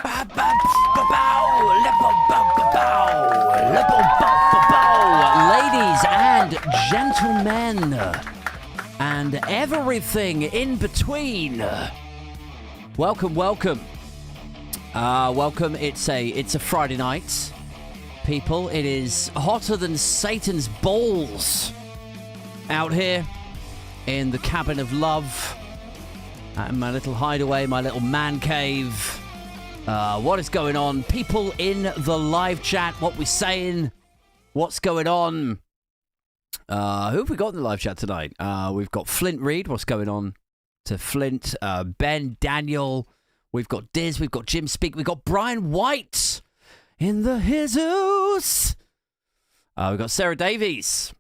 Ladies and gentlemen, and everything in between. Welcome. Welcome. It's a Friday night, people. It is hotter than Satan's balls out here in the cabin of love, at my little hideaway, my little man cave. What is going on? People in the live chat, what we saying? What's going on? Who have we got in the live chat tonight? We've got Flint Reed. What's going on to Flint? Ben, Daniel. We've got Diz. We've got Jim Speak. We've got Brian White in the Jesus. We've got Sarah Davies.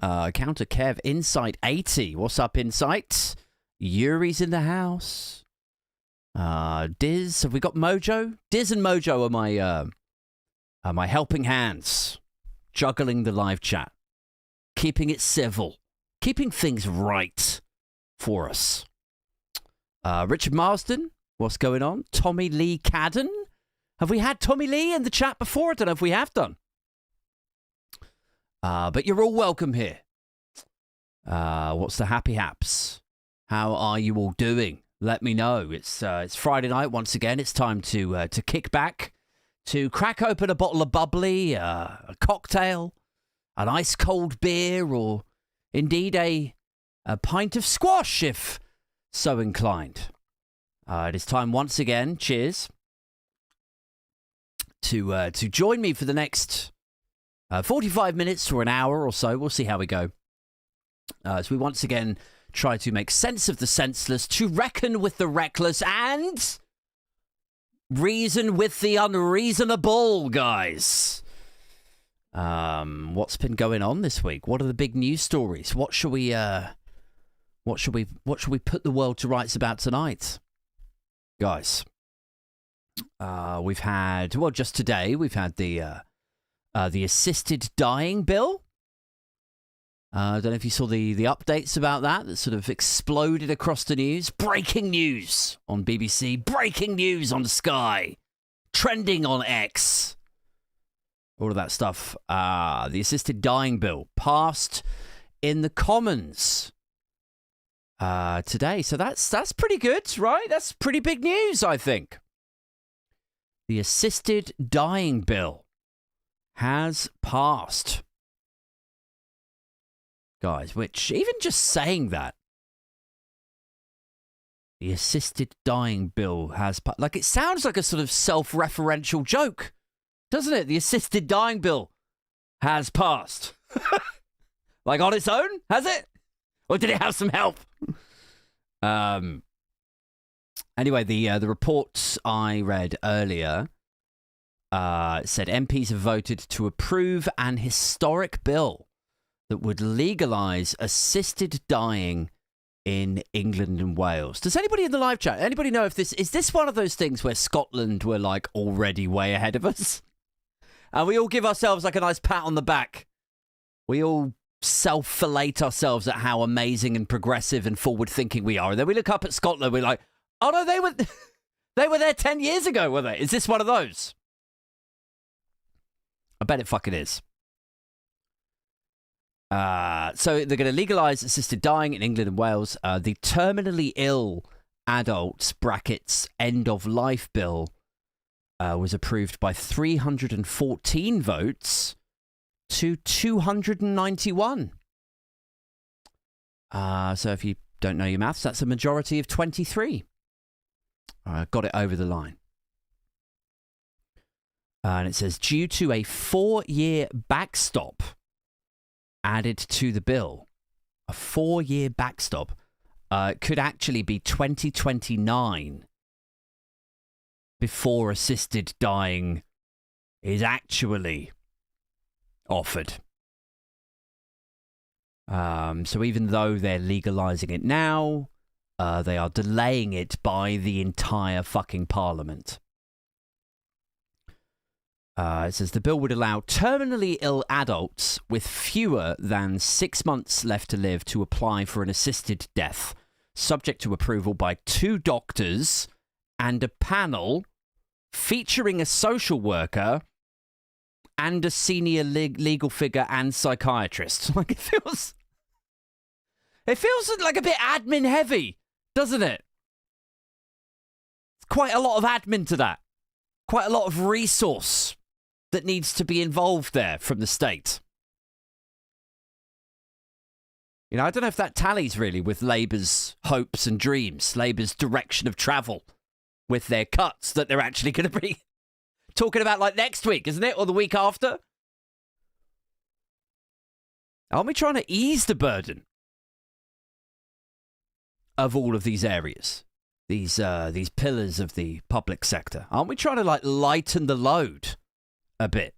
Counter Kev. Insight 80. What's up, Insight? Yuri's in the house. Diz. Have we got Mojo? Diz and Mojo are my helping hands, juggling the live chat, keeping it civil, keeping things right for us. Richard Marsden, what's going on? Tommy Lee Cadden. Have we had Tommy Lee in the chat before? I don't know if we have done. But you're all welcome here. What's the happy haps? How are you all doing? Let me know. It's Friday night once again. It's time to kick back, to crack open a bottle of bubbly, a cocktail, an ice cold beer, or indeed a pint of squash, if so inclined. It is time once again. Cheers. To join me for the next 45 minutes or an hour or so. We'll see how we go. As we once again try to make sense of the senseless, to reckon with the reckless, and reason with the unreasonable, guys. What's been going on this week? What are the big news stories? What should we put the world to rights about tonight, guys? We've had, well, just today we've had the assisted dying bill. I don't know if you saw the updates about that sort of exploded across the news. Breaking news on BBC. Breaking news on Sky. Trending on X. All of that stuff. The assisted dying bill passed in the Commons today. So that's pretty good, right? That's pretty big news, I think. The assisted dying bill has passed. Guys, which, even just saying that, the assisted dying bill has, like, it sounds like a sort of self-referential joke, doesn't it? The assisted dying bill has passed. Like, on its own, has it? Or did it have some help? Anyway, the reports I read earlier said MPs have voted to approve an historic bill that would legalise assisted dying in England and Wales. Does anybody in the live chat, anybody know if is this one of those things where Scotland were like already way ahead of us? And we all give ourselves like a nice pat on the back. We all self-fillet ourselves at how amazing and progressive and forward-thinking we are. And then we look up at Scotland, we're like, oh no, they were there 10 years ago, were they? Is this one of those? I bet it fucking is. So they're going to legalise assisted dying in England and Wales. The terminally ill adults brackets end of life bill was approved by 314 votes to 291. So if you don't know your maths, that's a majority of 23. Got it over the line. And it says, due to a 4-year backstop added to the bill, a 4-year backstop could actually be 2029 before assisted dying is actually offered. So even though they're legalizing it now, they are delaying it by the entire fucking parliament. It says the bill would allow terminally ill adults with fewer than 6 months left to live to apply for an assisted death, subject to approval by 2 doctors and a panel featuring a social worker and a senior legal figure and psychiatrist. Like, it feels like a bit admin heavy, doesn't it? It's quite a lot of admin to that. Quite a lot of resource that needs to be involved there from the state. You know, I don't know if that tallies really with Labour's hopes and dreams, Labour's direction of travel with their cuts that they're actually going to be talking about like next week, isn't it? Or the week after? Aren't we trying to ease the burden of all of these areas? These pillars of the public sector. Aren't we trying to like lighten the load a bit?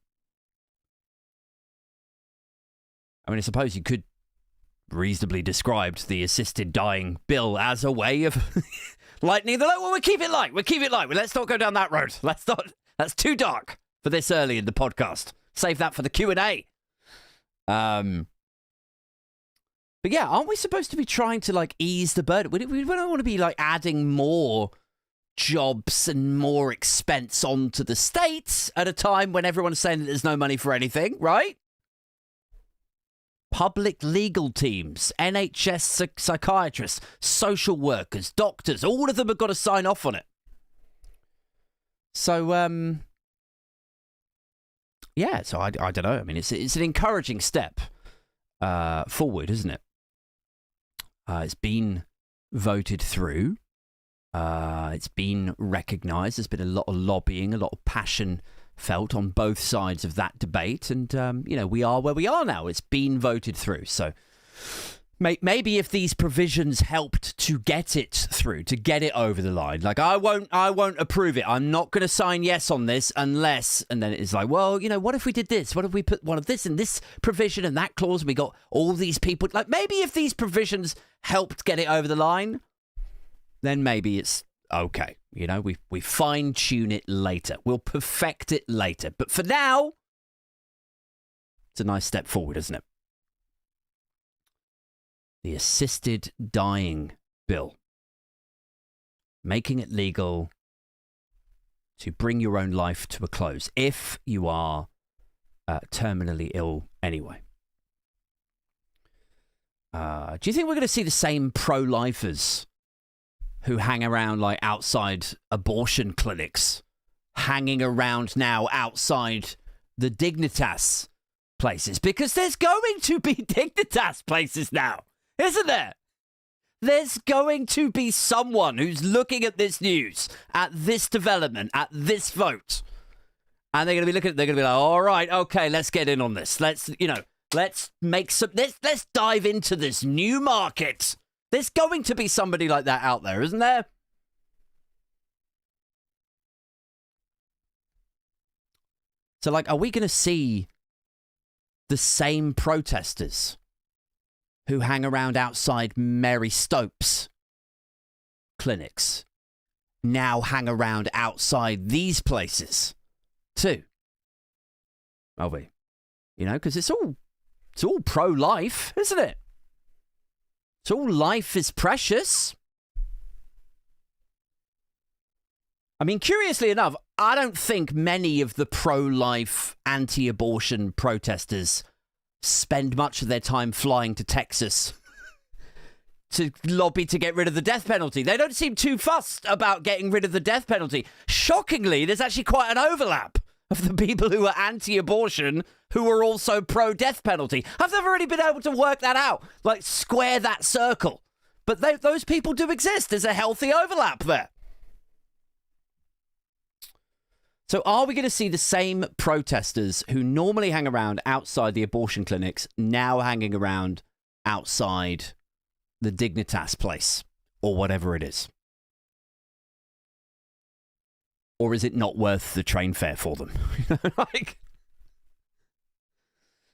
I mean, I suppose you could reasonably describe the assisted dying bill as a way of lightening the load. Well, we'll keep it light. Let's not go down that road. That's too dark for this early in the podcast. Save that for the Q&A. But yeah, aren't we supposed to be trying to like ease the burden? We don't want to be like adding more jobs and more expense onto the states at a time when everyone's saying that there's no money for anything, right? Public legal teams, NHS psychiatrists, social workers, doctors, all of them have got to sign off on it. So, yeah, so I don't know. I mean, it's an encouraging step forward, isn't it? It's been voted through. It's been recognised. There's been a lot of lobbying, a lot of passion felt on both sides of that debate. And, you know, we are where we are now. It's been voted through. So maybe if these provisions helped to get it through, to get it over the line, like I won't approve it. I'm not going to sign yes on this unless, and then it's like, well, you know, what if we did this? What if we put one of this in this provision and that clause? And we got all these people. Like maybe if these provisions helped get it over the line, then maybe it's okay. You know, we fine tune it later. We'll perfect it later. But for now, it's a nice step forward, isn't it? The assisted dying bill, making it legal to bring your own life to a close if you are terminally ill anyway. Do you think we're going to see the same pro-lifers who hang around like outside abortion clinics, hanging around now outside the Dignitas places? Because there's going to be Dignitas places now, isn't there? There's going to be someone who's looking at this news, at this development, at this vote, and they're going to be looking. They're going to be like, "All right, okay, let's get in on this. Let's make some. Let's dive into this new market." There's going to be somebody like that out there, isn't there? So, like, are we going to see the same protesters who hang around outside Mary Stopes clinics now hang around outside these places too? Are we? You know, because it's all pro-life, isn't it? It's all life is precious. I mean, curiously enough, I don't think many of the pro-life, anti-abortion protesters spend much of their time flying to Texas to lobby to get rid of the death penalty. They don't seem too fussed about getting rid of the death penalty. Shockingly, there's actually quite an overlap of the people who are anti-abortion who are also pro-death penalty. I've never really been able to work that out, like square that circle. But those people do exist. There's a healthy overlap there. So are we going to see the same protesters who normally hang around outside the abortion clinics now hanging around outside the Dignitas place or whatever it is? Or is it not worth the train fare for them? Like,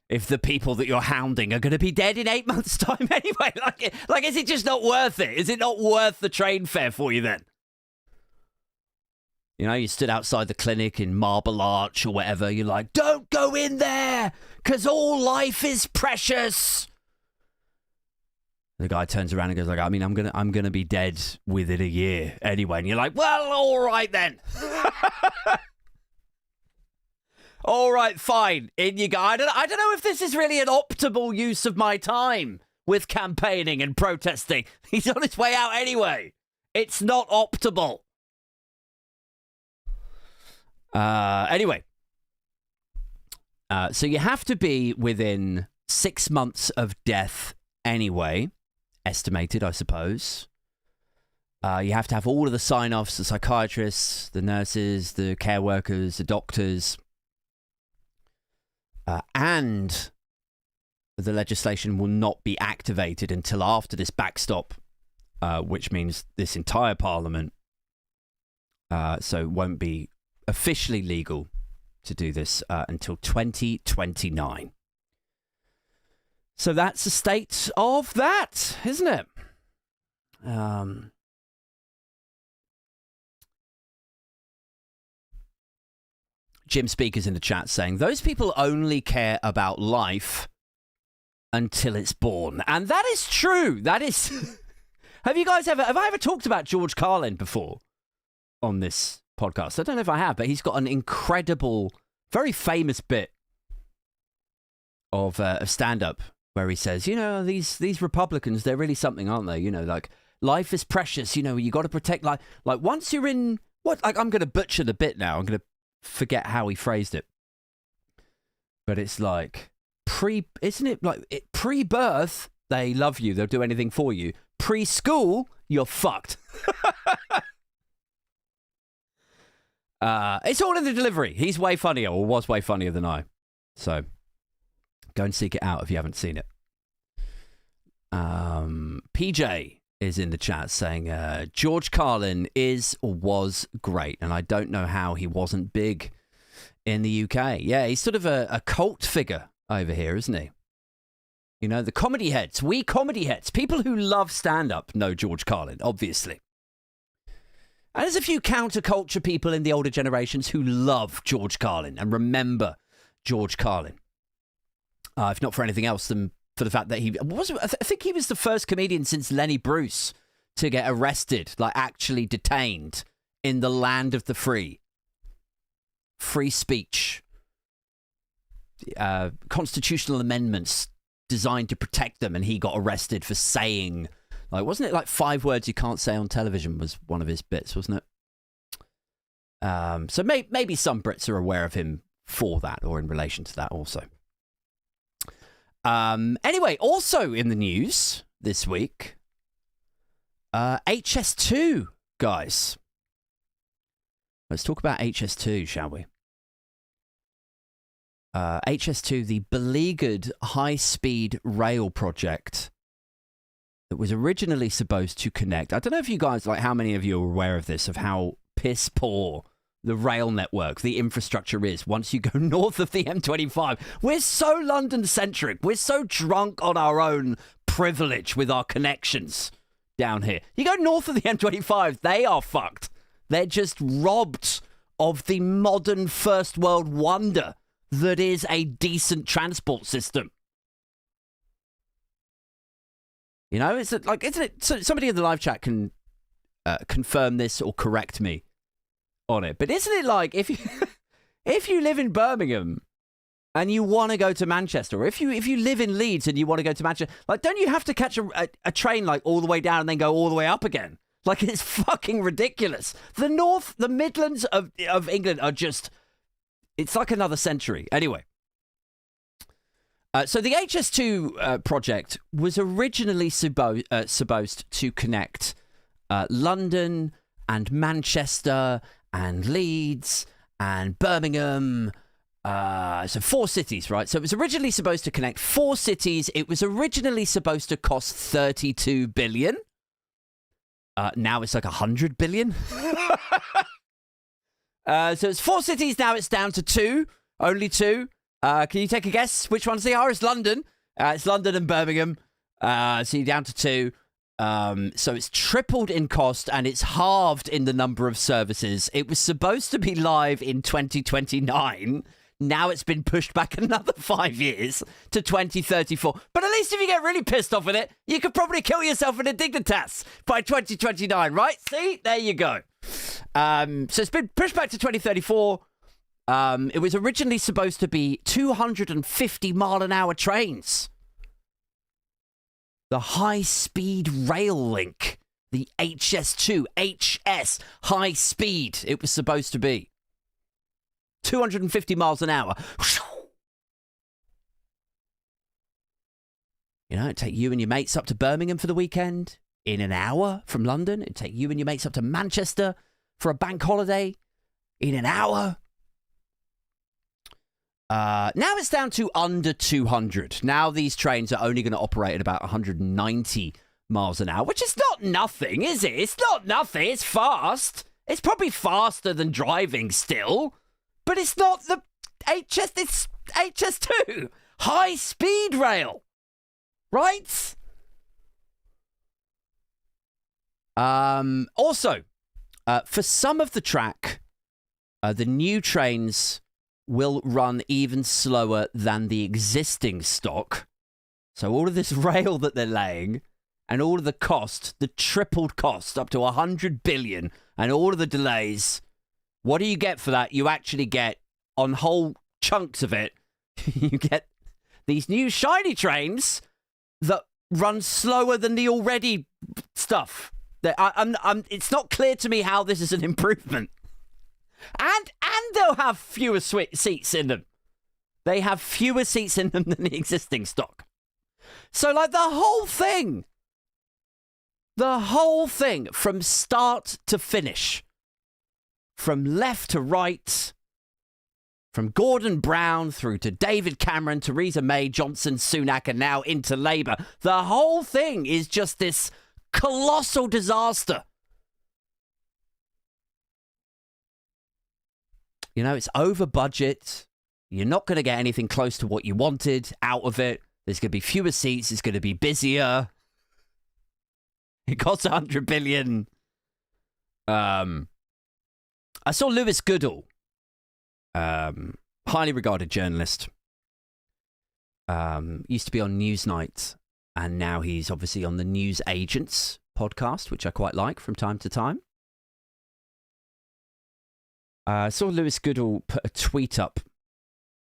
if the people that you're hounding are going to be dead in 8 months' time anyway, like, is it just not worth it? Is it not worth the train fare for you then? You know, you stood outside the clinic in Marble Arch or whatever. You're like, don't go in there because all life is precious. The guy turns around and goes like, I mean, I'm gonna be dead within a year anyway. And you're like, well, all right then. All right, fine. In you go. I don't know if this is really an optimal use of my time with campaigning and protesting. He's on his way out anyway. It's not optimal. Anyway. So you have to be within 6 months of death anyway. Estimated, I suppose. You have to have all of the sign-offs, the psychiatrists, the nurses, the care workers, the doctors. And the legislation will not be activated until after this backstop, which means this entire parliament. So it won't be officially legal to do this until 2029. So that's the state of that, isn't it? Jim Speaker's in the chat saying, those people only care about life until it's born. And that is true. That is... Have I ever talked about George Carlin before on this podcast? I don't know if I have, but he's got an incredible, very famous bit of stand-up where he says, you know, these Republicans, they're really something, aren't they? You know, like, life is precious. You know, you got to protect life. Like, once you're in... I'm going to butcher the bit now. I'm going to forget how he phrased it. But it's like, pre-birth, they love you. They'll do anything for you. Preschool, you're fucked. It's all in the delivery. He's way funnier, or was way funnier than I. So, go and seek it out if you haven't seen it. PJ is in the chat saying, George Carlin is or was great, and I don't know how he wasn't big in the UK. Yeah, he's sort of a cult figure over here, isn't he? You know, the comedy heads, we comedy heads, people who love stand-up know George Carlin, obviously. And there's a few counterculture people in the older generations who love George Carlin and remember George Carlin. If not for anything else than for the fact that I think he was the first comedian since Lenny Bruce to get arrested, like actually detained in the land of the free. Free speech. Constitutional amendments designed to protect them, and he got arrested for saying, like, wasn't it like 5 words you can't say on television was one of his bits, wasn't it? So maybe some Brits are aware of him for that, or in relation to that also. Anyway, also in the news this week, HS2, guys. Let's talk about HS2, shall we? HS2, the beleaguered high-speed rail project that was originally supposed to connect. I don't know if you guys, like, how many of you are aware of this, of how piss poor the rail network, the infrastructure is once you go north of the M25. We're so London-centric. We're so drunk on our own privilege with our connections down here. You go north of the M25, they are fucked. They're just robbed of the modern first world wonder that is a decent transport system. You know, isn't it? So somebody in the live chat can confirm this or correct me on it. But isn't it like if you live in Birmingham and you want to go to Manchester, or if you live in Leeds and you want to go to Manchester, like, don't you have to catch a train like all the way down and then go all the way up again? Like, it's fucking ridiculous. The Midlands of England are just, it's like another century. Anyway. So the HS2 project was originally supposed to connect London and Manchester and Leeds and Birmingham. So 4 cities, right? So it was originally supposed to connect 4 cities. It was originally supposed to cost 32 billion. Now it's like 100 billion. So it's 4 cities. Now it's down to 2. Only 2. Can you take a guess which ones they are? It's London. It's London and Birmingham. So you're down to 2. So it's tripled in cost and it's halved in the number of services. It was supposed to be live in 2029. Now it's been pushed back another 5 years to 2034. But at least if you get really pissed off with it, you could probably kill yourself in a dignitas by 2029, right? See? There you go. So it's been pushed back to 2034. It was originally supposed to be 250-mile-an-hour trains. The high-speed rail link. The HS2, HS, high speed, it was supposed to be. 250 miles an hour. You know, it'd take you and your mates up to Birmingham for the weekend in an hour from London. It'd take you and your mates up to Manchester for a bank holiday in an hour. Now it's down to under 200. Now these trains are only going to operate at about 190 miles an hour, which is not nothing, is it? It's not nothing. It's fast. It's probably faster than driving still, but it's not the HS. It's HS2 high speed rail, right? Also, for some of the track, the new trains will run even slower than the existing stock. So all of this rail that they're laying. And all of the cost, the tripled cost, up to 100 billion, and all of the delays, what do you get for that? You actually get, on whole chunks of it, you get these new shiny trains that run slower than the already stuff. It's not clear to me how this is an improvement. And they'll have fewer seats in them. They have fewer seats in them than the existing stock. So, like, the whole thing from start to finish, from left to right, from Gordon Brown through to David Cameron, Theresa May, Johnson, Sunak, and now into Labour, the whole thing is just this colossal disaster. You know, it's over budget. You're not going to get anything close to what you wanted out of it. There's going to be fewer seats. It's going to be busier. It costs 100 billion. I saw Lewis Goodall, highly regarded journalist. Used to be on Newsnight, and now he's obviously on the News Agents podcast, which I quite like from time to time. I saw Lewis Goodall put a tweet up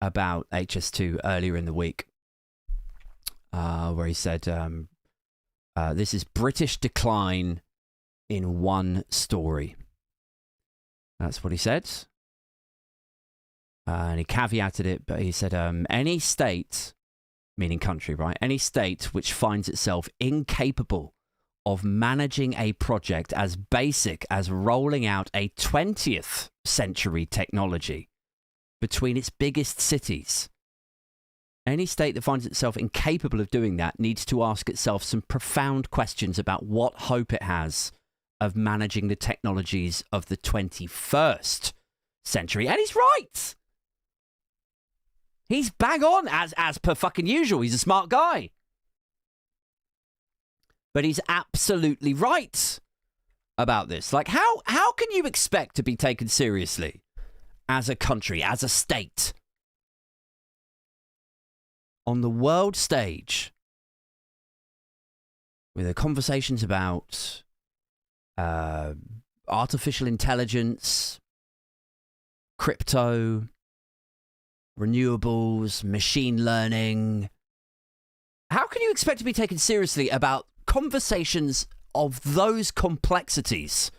about HS2 earlier in the week, where he said, this is British decline in one story. That's what he said. And he caveated it, but he said, any state, meaning country, right? Any state which finds itself incapable of managing a project as basic as rolling out a 20th century technology between its biggest cities. Any state that finds itself incapable of doing that needs to ask itself some profound questions about what hope it has of managing the technologies of the 21st century. And he's right. He's bang on, as per fucking usual. He's a smart guy. But he's absolutely right about this. Like, how can you expect to be taken seriously as a country, as a state, on the world stage with the conversations about artificial intelligence, crypto, renewables, machine learning? How can you expect to be taken seriously about conversations of those complexities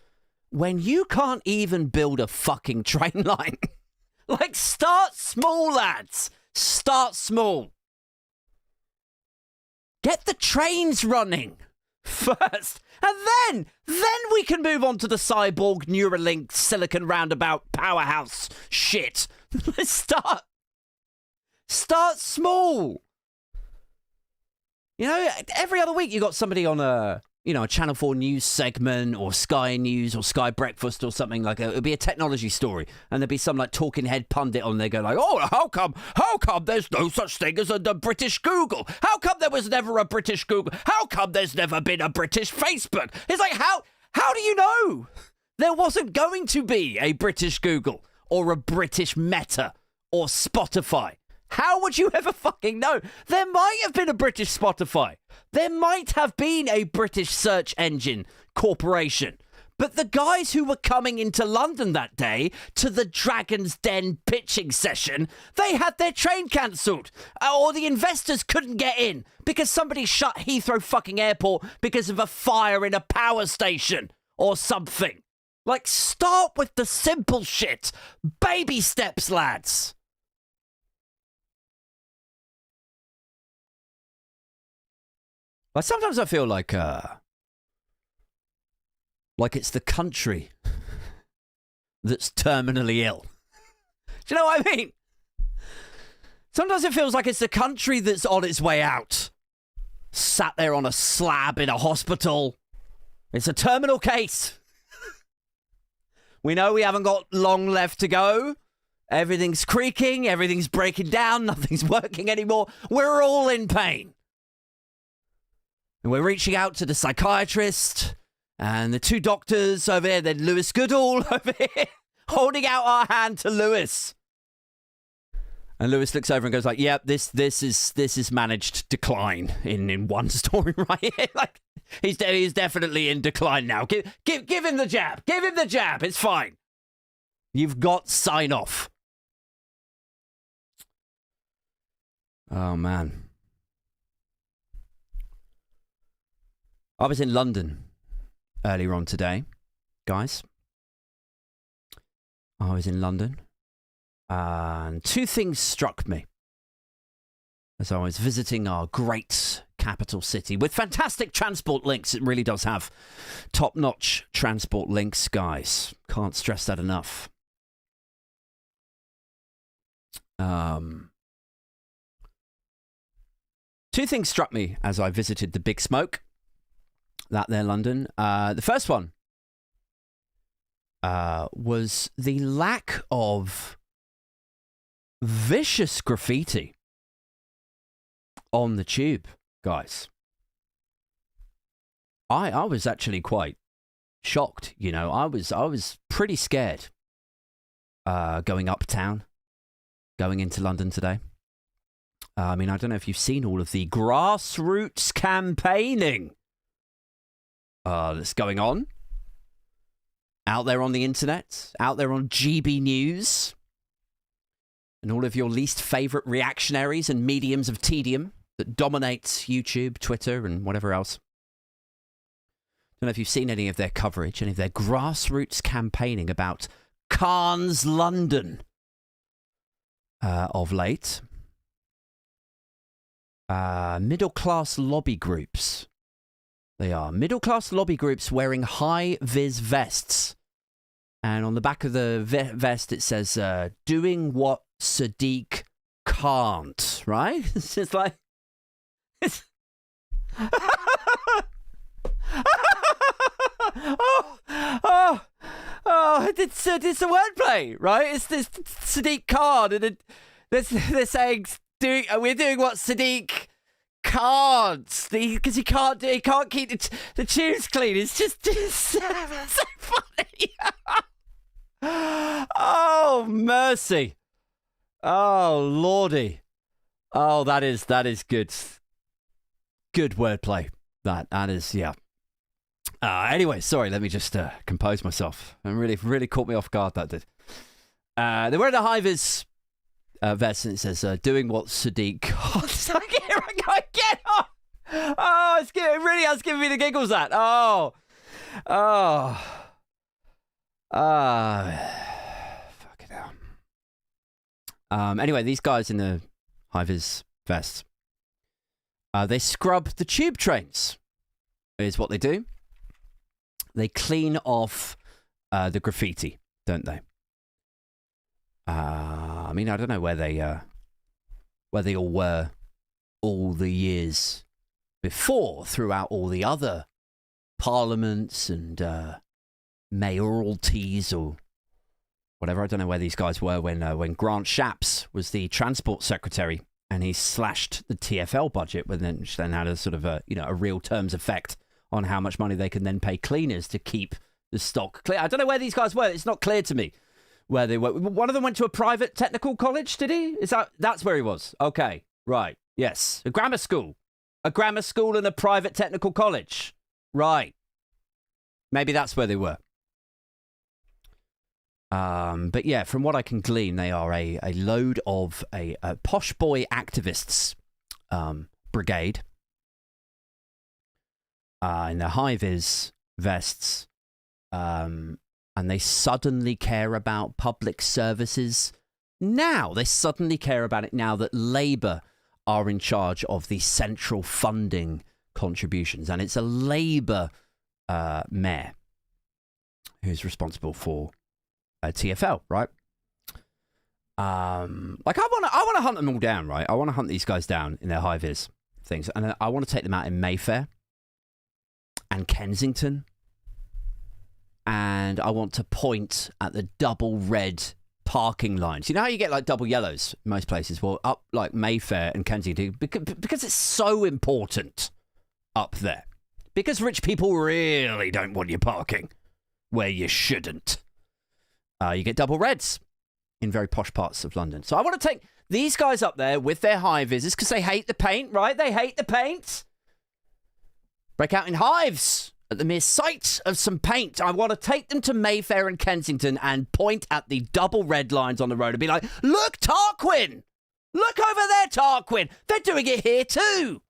when you can't even build a fucking train line? Like, start small, lads. Start small. Get the trains running first, and then we can move on to the cyborg Neuralink Silicon Roundabout powerhouse shit. Let's start small. You know, every other week you got somebody on a Channel 4 news segment or Sky News or Sky Breakfast or something like it'll be a technology story, and there'll be some like talking head pundit on there go like, oh, how come there's no such thing as a British Google? How come there was never a British Google? How come there's never been a British Facebook? It's like, how do you know there wasn't going to be a British Google or a British Meta or Spotify? How would you ever fucking know? There might have been a British Spotify. There might have been a British search engine corporation. But the guys who were coming into London that day to the Dragon's Den pitching session, they had their train cancelled. Or the investors couldn't get in because somebody shut Heathrow fucking airport because of a fire in a power station or something. Like, start with the simple shit. Baby steps, lads. Like, sometimes I feel like it's the country that's terminally ill. Do you know what I mean? Sometimes it feels like it's the country that's on its way out. Sat there on a slab in a hospital. It's a terminal case. We know we haven't got long left to go. Everything's creaking. Everything's breaking down. Nothing's working anymore. We're all in pain. And we're reaching out to the psychiatrist and the two doctors over here, then Lewis Goodall over here, holding out our hand to Lewis. And Lewis looks over and goes like, "Yep, this is managed decline in one story right here. Like he's definitely in decline now. Give him the jab. Give him the jab. It's fine. You've got sign off." Oh man. I was in London earlier on today, guys. I was in London, and two things struck me as I was visiting our great capital city with fantastic transport links. It really does have top-notch transport links, guys. Can't stress that enough. Two things struck me as I visited the Big Smoke. That there, London. The first one was the lack of vicious graffiti on the tube, guys. I was actually quite shocked. You know, I was pretty scared going uptown, going into London today. I mean, I don't know if you've seen all of the grassroots campaigning that's going on out there on the internet, out there on GB News, and all of your least favourite reactionaries and mediums of tedium that dominate YouTube, Twitter, and whatever else. Don't know if you've seen any of their coverage, any of their grassroots campaigning about Khan's London of late. Middle-class lobby groups. They are middle-class lobby groups wearing high Viz Vests. And on the back of the vest, it says, doing what Sadiq can't, right? It's just like... It's... it's a wordplay, right? It's this Sadiq can't, and they're saying, we're doing what Sadiq can't, because he can't keep the tunes clean. It's just so funny. Oh mercy. Oh lordy. Oh, that is good wordplay. That is, yeah. Anyway, sorry, let me just compose myself. It really caught me off guard, that did. They're wearing a high vis vest, and it says, doing what Sadiq can't. Get off! Oh, it really has given me the giggles, that. Fuck it out. Anyway, these guys in the high vis vests, they scrub the tube trains, is what they do. They clean off the graffiti, don't they? I mean, I don't know where they all were all the years before, throughout all the other parliaments and mayoralties or whatever. I don't know where these guys were when Grant Shapps was the transport secretary and he slashed the TfL budget, which then had a sort of a real terms effect on how much money they can then pay cleaners to keep the stock clear. I don't know where these guys were. It's not clear to me where they were. One of them went to a private technical college, did he? That's where he was? Okay, right, yes. A grammar school. A grammar school and a private technical college. Right. Maybe that's where they were. But yeah, from what I can glean, they are a load of a posh boy activists brigade in their high-vis vests, and they suddenly care about public services now. They suddenly care about it now that Labour are in charge of the central funding contributions, and it's a Labour mayor who's responsible for TfL, right? Like I want to hunt them all down, right? I want to hunt these guys down in their high vis things, and I want to take them out in Mayfair and Kensington, and I want to point at the double red parking lines. You know how you get like double yellows in most places? Well, up like Mayfair and Kensington, because it's so important up there. Because rich people really don't want you parking where you shouldn't. You get double reds in very posh parts of London. So I want to take these guys up there with their high vises because they hate the paint, right? They hate the paint. Break out in hives at the mere sight of some paint. I want to take them to Mayfair and Kensington and point at the double red lines on the road and be like, look, Tarquin! Look over there, Tarquin! They're doing it here too!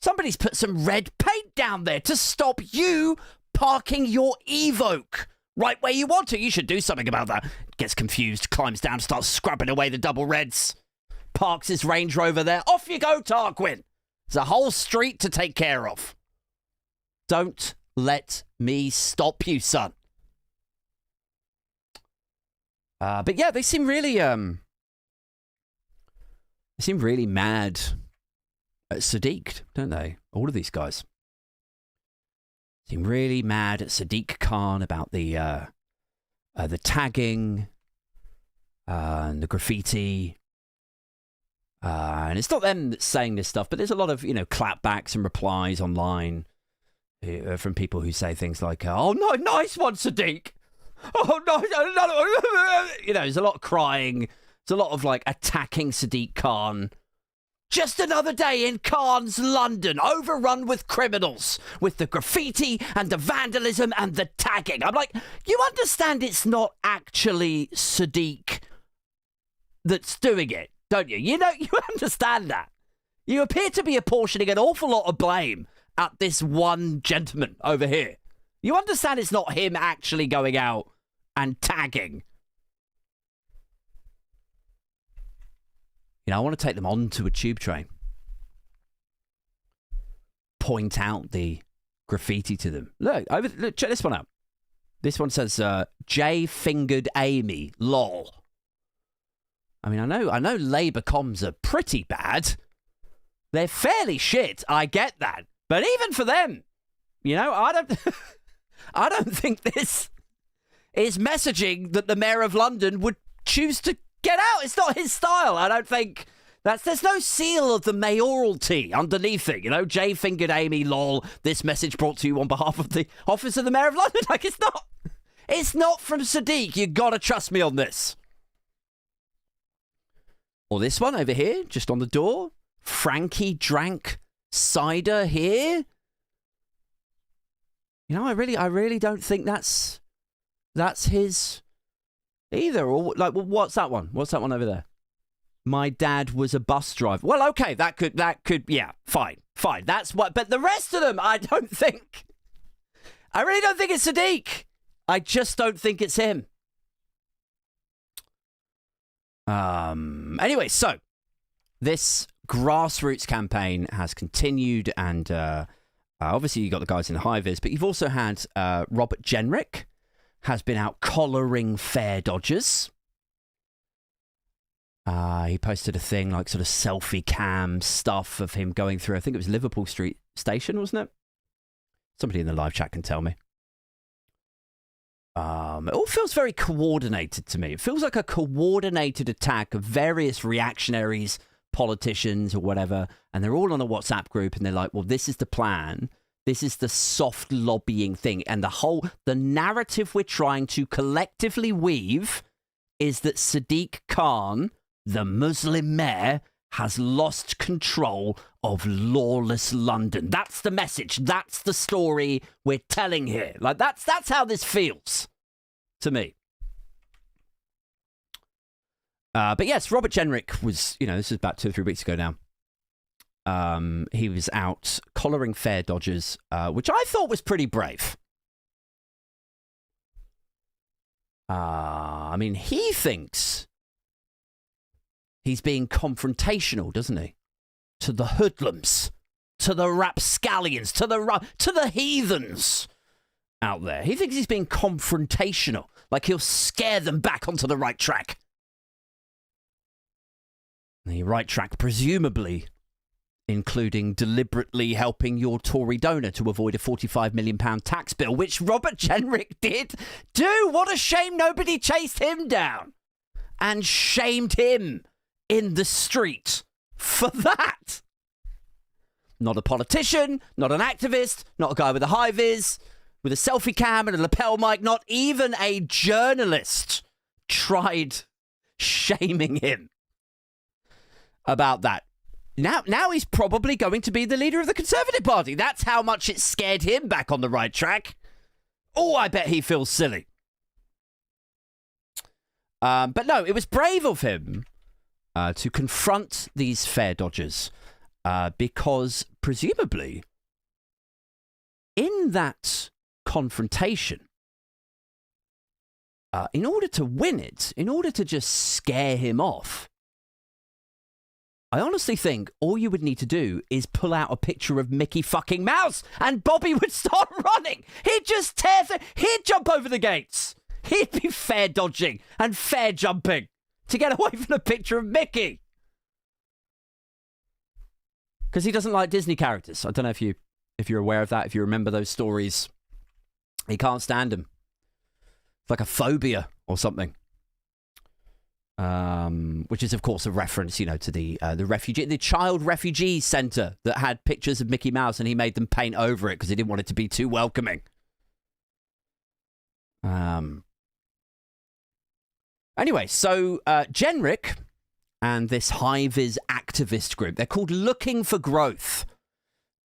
Somebody's put some red paint down there to stop you parking your Evoque right where you want to. You should do something about that. Gets confused, climbs down, starts scrubbing away the double reds. Parks his Range Rover there. Off you go, Tarquin. There's a whole street to take care of. Don't let me stop you, son. But yeah, they seem really mad at Sadiq, don't they? All of these guys seem really mad at Sadiq Khan about the tagging and the graffiti. And it's not them that's saying this stuff, but there's a lot of, clapbacks and replies online from people who say things like, oh, no, nice one, Sadiq. Oh, no. There's a lot of crying. There's a lot of, attacking Sadiq Khan. Just another day in Khan's London, overrun with criminals, with the graffiti and the vandalism and the tagging. I'm like, you understand it's not actually Sadiq that's doing it, don't you? You understand that. You appear to be apportioning an awful lot of blame at this one gentleman over here. You understand it's not him actually going out and tagging. I want to take them onto a tube train. Point out the graffiti to them. Look, check this one out. This one says, J fingered Amy, lol. I mean, I know Labour comms are pretty bad. They're fairly shit, I get that. But even for them, I don't think this is messaging that the Mayor of London would choose to get out. It's not his style. I don't think there's no seal of the mayoralty underneath it. J fingered Amy, lol. This message brought to you on behalf of the office of the Mayor of London. It's not from Sadiq. You gotta trust me on this. Or this one over here, just on the door. Frankie drank cider here. I really don't think that's his either. Or what's that one? What's that one over there? My dad was a bus driver. Well, okay, that could, yeah, fine. That's what, but the rest of them, I really don't think it's Sadiq. I just don't think it's him. Anyway, so this grassroots campaign has continued, and obviously you got the guys in the high vis, but you've also had Robert Jenrick has been out collaring fare dodgers. He posted a thing like sort of selfie cam stuff of him going through, I think it was Liverpool Street Station, wasn't it? Somebody in the live chat can tell me. It all feels very coordinated to me. It feels like a coordinated attack of various reactionaries, politicians or whatever, and they're all on a WhatsApp group and they're like, well, this is the plan This is the soft lobbying thing. And the narrative we're trying to collectively weave is that Sadiq Khan, the Muslim mayor, has lost control of lawless London. That's the message. That's the story we're telling here. Like, that's how this feels to me. But yes, Robert Jenrick was, this is about 2 or 3 weeks ago now. He was out collaring fare dodgers, which I thought was pretty brave. I mean, he thinks he's being confrontational, doesn't he? To the hoodlums, to the rapscallions, to the heathens out there. He thinks he's being confrontational, like he'll scare them back onto the right track. The right track, presumably including deliberately helping your Tory donor to avoid a £45 million tax bill, which Robert Jenrick did do. What a shame nobody chased him down and shamed him in the street for that. Not a politician, not an activist, not a guy with a high vis, with a selfie cam and a lapel mic, not even a journalist tried shaming him about that. Now he's probably going to be the leader of the Conservative Party. That's how much it scared him back on the right track. Oh, I bet he feels silly. But no, it was brave of him to confront these fare dodgers because presumably in that confrontation, in order to win it, in order to just scare him off, I honestly think all you would need to do is pull out a picture of Mickey fucking Mouse and Bobby would start running. He'd just he'd jump over the gates. He'd be fare dodging and fare jumping to get away from a picture of Mickey. Because he doesn't like Disney characters. I don't know if you're aware of that, if you remember those stories. He can't stand them. It's like a phobia or something. Which is, of course, a reference, to the child refugee centre that had pictures of Mickey Mouse, and he made them paint over it because he didn't want it to be too welcoming. Anyway, so Jenrick and this high-vis activist group, they're called Looking for Growth.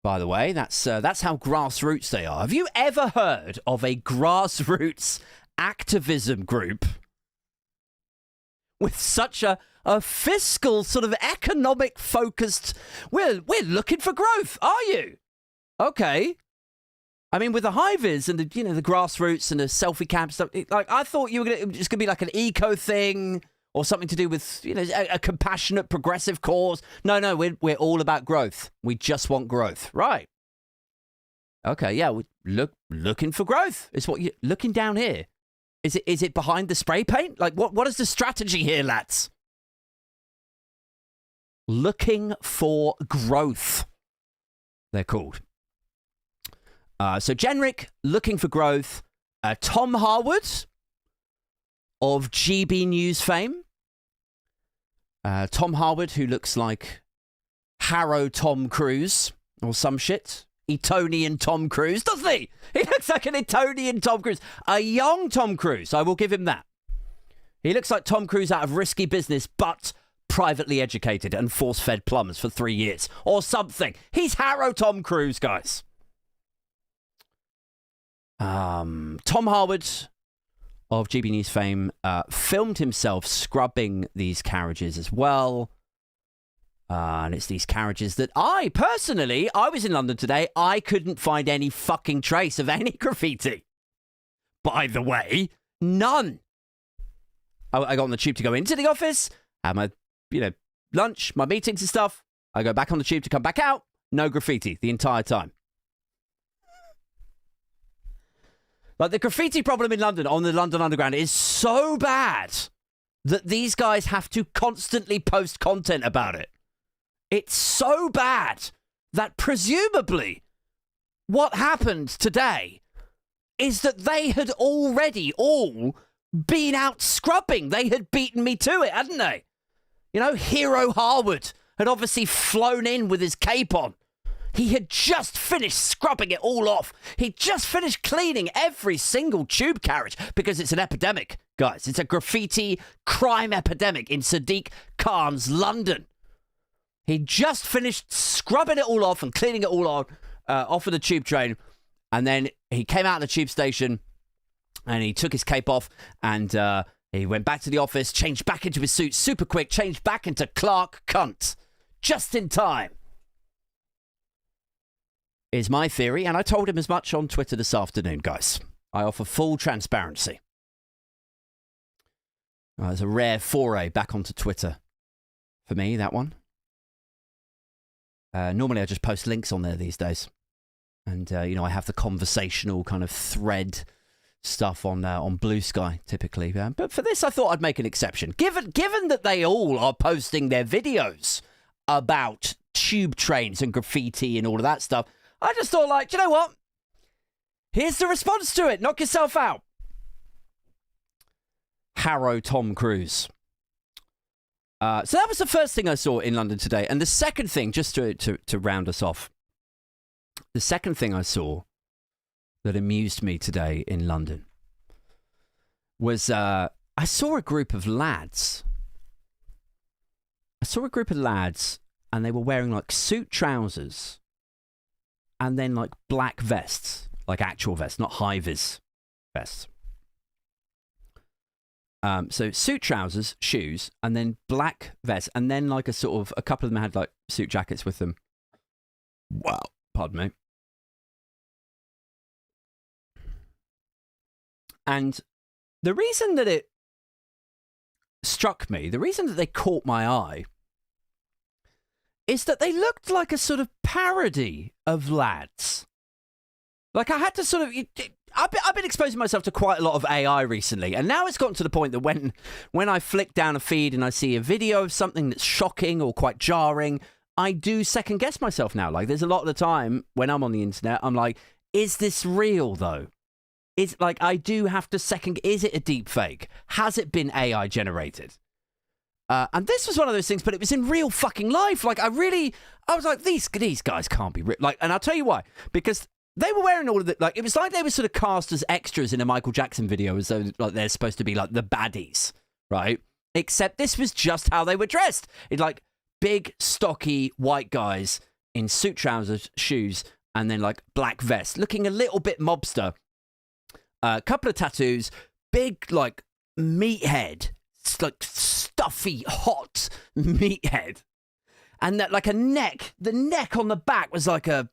By the way, that's how grassroots they are. Have you ever heard of a grassroots activism group with such a fiscal sort of economic focused, we're looking for growth, are you? Okay. I mean, with the high-vis and the grassroots and the selfie cam stuff, I thought you were it's going to be like an eco thing or something to do with, a compassionate progressive cause. No, we're all about growth. We just want growth. Right. Okay, yeah, looking for growth. It's what you're looking down here. Is it behind the spray paint? Like, what is the strategy here, lads? Looking for growth, they're called. So Jenrick, Looking for Growth. Tom Harwood of GB News fame. Tom Harwood, who looks like Harrow Tom Cruise or some shit. Etonian Tom Cruise, doesn't he? He looks like an Etonian Tom Cruise. A young Tom Cruise, I will give him that. He looks like Tom Cruise out of Risky Business, but privately educated and force-fed plums for 3 years. Or something. He's Harrow Tom Cruise, guys. Tom Harwood of GB News fame filmed himself scrubbing these carriages as well. And it's these carriages that I was in London today, I couldn't find any fucking trace of any graffiti. By the way, none. I got on the tube to go into the office, had my, lunch, my meetings and stuff. I go back on the tube to come back out, no graffiti the entire time. Like, the graffiti problem in London on the London Underground is so bad that these guys have to constantly post content about it. It's so bad that presumably what happened today is that they had already all been out scrubbing. They had beaten me to it, hadn't they? Hero Harwood had obviously flown in with his cape on. He had just finished scrubbing it all off. He'd just finished cleaning every single tube carriage because it's an epidemic, guys. It's a graffiti crime epidemic in Sadiq Khan's London. He'd just finished scrubbing it all off and cleaning it all off of the tube train. And then he came out of the tube station and he took his cape off and he went back to the office, changed back into his suit super quick, changed back into Clark Cunt. Just in time. Is my theory, and I told him as much on Twitter this afternoon, guys. I offer full transparency. It's a rare foray back onto Twitter. For me, that one. Normally I just post links on there these days. And, I have the conversational kind of thread stuff on BlueSky, typically. But for this, I thought I'd make an exception. Given that they all are posting their videos about tube trains and graffiti and all of that stuff, I just thought, like, do you know what? Here's the response to it. Knock yourself out. Harrow Tom Cruise. So that was the first thing I saw in London today. And the second thing, just to round us off, the second thing I saw that amused me today in London was I saw a group of lads. And they were wearing, like, suit trousers and then, like, black vests, like actual vests, not high-vis vests. So suit trousers, shoes, and then black vests, and then, like, a couple of them had, like, suit jackets with them. Wow. Pardon me. And the reason that it struck me, the reason that they caught my eye, is that they looked like a sort of parody of lads. Like, I had to sort of... I've been exposing myself to quite a lot of AI recently, and now it's gotten to the point that when I flick down a feed and I see a video of something that's shocking or quite jarring, I do second guess myself now. Like, there's a lot of the time when I'm on the internet, I'm like, is this real, though? It's like, I do have to second... Is it a deep fake? Has it been AI generated? And this was one of those things, but it was in real fucking life. Like, I was like, these guys can't be real. Like, and I'll tell you why. Because they were wearing all of the... Like, it was like they were sort of cast as extras in a Michael Jackson video, as though, like, they're supposed to be, like, the baddies, right? Except this was just how they were dressed. It's like big, stocky, white guys in suit trousers, shoes, and then, like, black vests, looking a little bit mobster. A couple of tattoos, big, like, meathead, like, stuffy, hot meathead. And that, like, the neck on the back was like a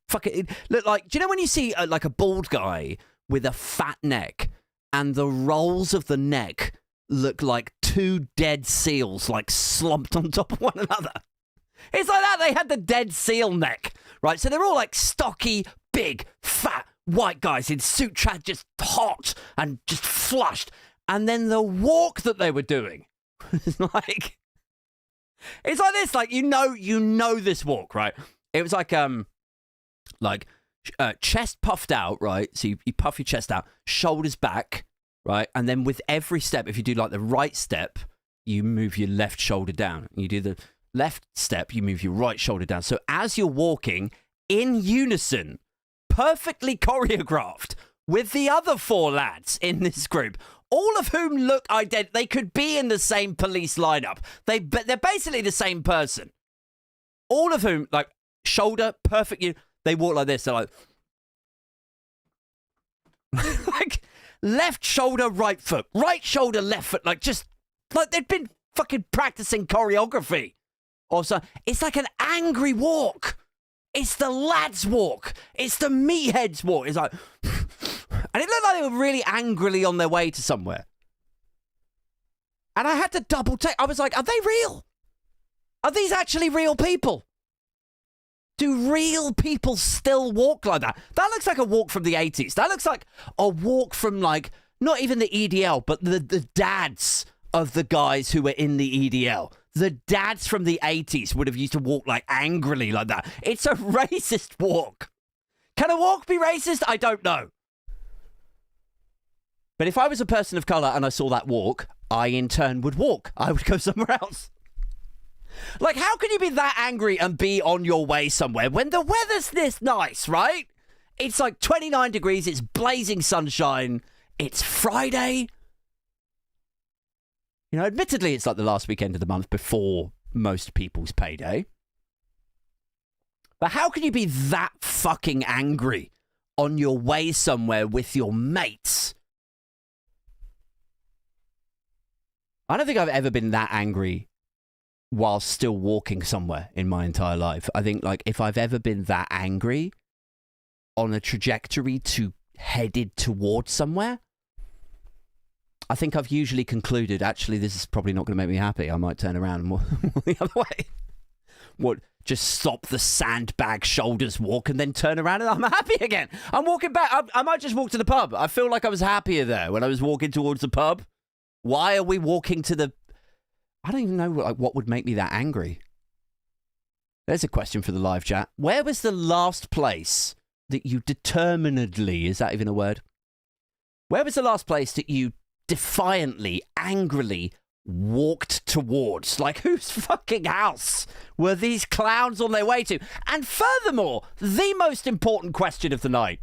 fucking... It looked like... Do you know when you see, like, a bald guy with a fat neck and the rolls of the neck look like two dead seals, like, slumped on top of one another? It's like that. They had the dead seal neck, right? So they're all, like, stocky, big, fat, white guys in suit just hot and just flushed. And then the walk that they were doing was like... It's like this, like, you know this walk, right? It was like, chest puffed out, right? So you puff your chest out, shoulders back, right? And then with every step, if you do, like, the right step, you move your left shoulder down. You do the left step, you move your right shoulder down. So as you're walking, in unison, perfectly choreographed with the other four lads in this group, all of whom look identical. They could be in the same police lineup. They're basically the same person. All of whom, like, shoulder, perfect. They walk like this. They're like... like, left shoulder, right foot. Right shoulder, left foot. Like, just... Like, they'd been fucking practicing choreography. Or so. It's like an angry walk. It's the lads walk. It's the meatheads walk. It's like... And it looked like they were really angrily on their way to somewhere. And I had to double check. I was like, are they real? Are these actually real people? Do real people still walk like that? That looks like a walk from the 80s. That looks like a walk from, like, not even the EDL, but the dads of the guys who were in the EDL. The dads from the 80s would have used to walk, like, angrily like that. It's a racist walk. Can a walk be racist? I don't know. But if I was a person of colour and I saw that walk, I in turn would walk. I would go somewhere else. Like, how can you be that angry and be on your way somewhere when the weather's this nice, right? It's like 29 degrees, it's blazing sunshine, it's Friday. You know, admittedly, it's like the last weekend of the month before most people's payday. But how can you be that fucking angry on your way somewhere with your mates? I don't think I've ever been that angry while still walking somewhere in my entire life. I think, like, if I've ever been that angry on a trajectory to headed towards somewhere, I think I've usually concluded, actually, this is probably not going to make me happy. I might turn around and walk the other way. What? Just stop the sandbag shoulders walk and then turn around and I'm happy again. I'm walking back. I might just walk to the pub. I feel like I was happier there when I was walking towards the pub. Why are we walking to the... I don't even know what would make me that angry. There's a question for the live chat. Where was the last place that you determinedly... Is that even a word? Where was the last place that you defiantly, angrily walked towards? Like, whose fucking house were these clowns on their way to? And furthermore, the most important question of the night.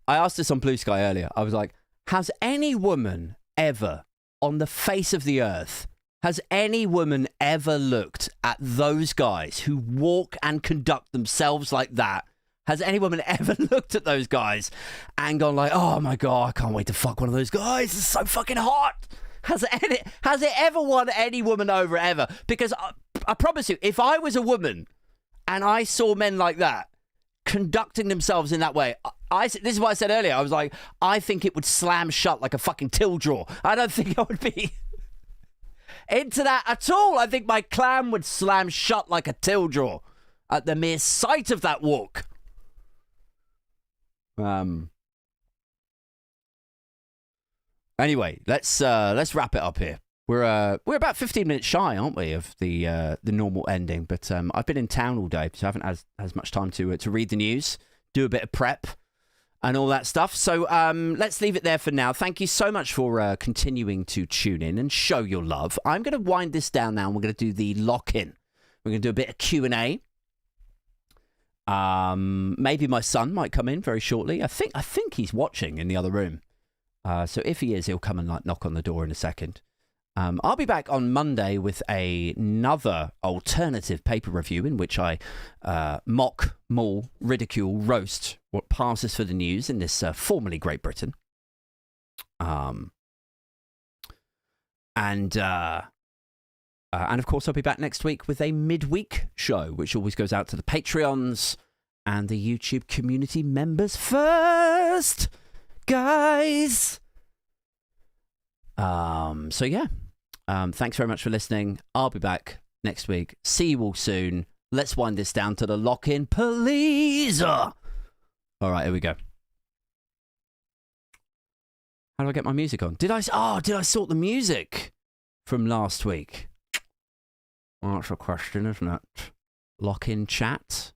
I asked this on BlueSky earlier. I was like, has any woman ever on the face of the earth, has any woman ever looked at those guys who walk and conduct themselves like that? Has any woman ever looked at those guys and gone like, oh my God, I can't wait to fuck one of those guys. It's so fucking hot. Has it ever won any woman over ever? Because I promise you, if I was a woman and I saw men like that conducting themselves in that way, this is what I said earlier. I was like, I think it would slam shut like a fucking till drawer. I don't think I would be into that at all. I think my clam would slam shut like a till drawer at the mere sight of that walk. Anyway, let's wrap it up here. We're about 15 minutes shy, aren't we, of the normal ending? But I've been in town all day, so I haven't had as much time to read the news, do a bit of prep, and all that stuff. So let's leave it there for now. Thank you so much for continuing to tune in and show your love. I'm going to wind this down now, and we're going to do the lock-in. We're going to do a bit of Q&A. Maybe my son might come in very shortly. I think he's watching in the other room. So if he is, he'll come and knock on the door in a second. I'll be back on Monday with another alternative paper review in which I mock, maul, ridicule, roast what passes for the news in this formerly Great Britain. And of course, I'll be back next week with a midweek show, which always goes out to the Patreons and the YouTube community members first, guys. So yeah, thanks very much for listening. I'll be back next week. See you all soon. Let's wind this down to the lock-in, please. All right, here we go. How do I get my music on? Did I sort the music from last week? Well, that's a question, isn't it? Lock-in chat.